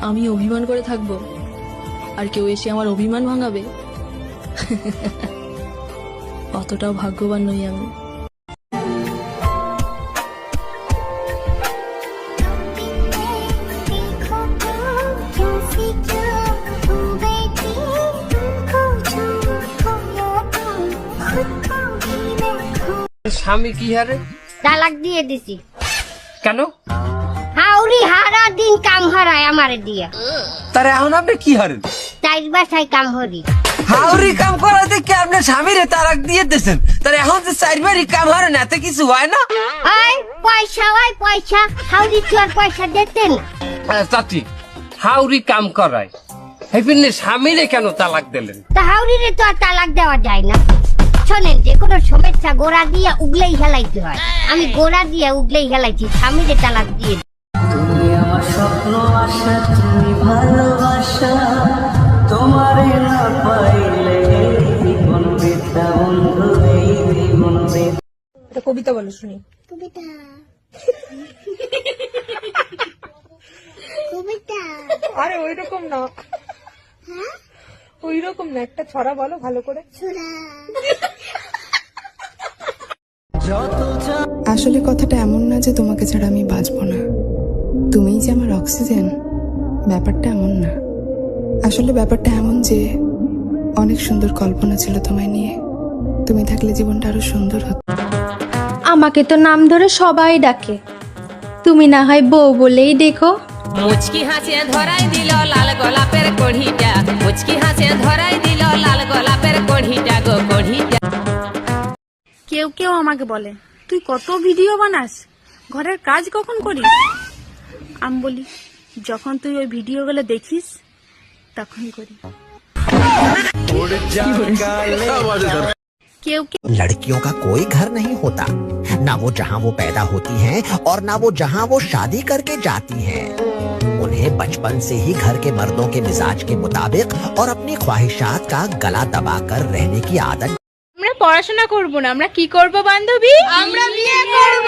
আমি অভিমান করে থাকবো আর কেউ এসে আমার অভিমান ভাঙাবে? অতটাও ভাগ্যবান নই আমি। স্বামী কি হারে তালাক দিয়ে দিছি। কেন? হাউরি হারা দিন কাম হারায় আমারে দিয়া। তারে এখন আপনি কি হারেন? চাইর বাসায় কাম হরি। হাউরি কাম করাতে কি আপনি স্বামীরে তালাক দিয়ে দিয়েছেন? তার এখন যে চারবারই কাম হারেন এতে কিছু হয় না? ওই পয়সা হাউরি তো আর পয়সা দিতেন। চাচি, হাউরি কাম করায় হেপিনে স্বামীরে কেন তালাক দিলেন? তা হাউরিরে তো আর তালাক দেওয়া যায় না। শোনেন, যে কোনো সমস্যা গোড়া দিয়ে উগলেই হেলাইতে হয়। আমি গোড়া দিয়ে উগলেই হেলাইছি, স্বামীরে তালাক দিয়ে। তুমি আমার স্বপ্ন আশা, তুমি ভালোবাসা, তোমারে না পাইলে জীবন বৃথা বন্ধু, এই জীবন বৃথা। একটা কবিতা বলো শুনি। কবিতা কবিতা আরে ওই রকম না, ওই রকম না, একটা ছড়া বলো ভালো করে। আসলে কথাটা এমন না যে তোমাকে ছাড়া আমি বাঁচবো না, তুমিই যে আমার অক্সিজেন, ব্যাপারটা এমন না। আসলে ব্যাপারটা এমন যে অনেক সুন্দর কল্পনা ছিল তোমায় নিয়ে, তুমি থাকলে জীবনটা আরো সুন্দর হতো। আমাকে তো নাম ধরে সবাই ডাকে, তুমি না হয় বউ বলেই দেখো। মুচকি হাসে ধরাই দিল লাল গোলাপের কড়িটা, মুচকি হাসে ধরাই দিল লাল গোলাপের কড়িটা গো কড়িটা। কেউ কেউ আমাকে বলে, তুই কত ভিডিও বানাস, ঘরের কাজ কখন করিস? আমি বলি, যখন তুই ওই ভিডিওগুলো দেখিস তখন করি। কেউ কেউ लड़कियों का कोई घर नहीं होता, ना वो जहाँ वो पैदा होती हैं और ना वो जहाँ वो शादी करके जाती हैं। उन्हें बचपन से ही घर के मर्दों के मिजाज के मुताबिक और अपनी ख्वाहिशात का गला दबाकर रहने की आदत। আমরা পড়াশোনা করব না, আমরা কি করব বান্ধবী? আমরা বিয়ে করব।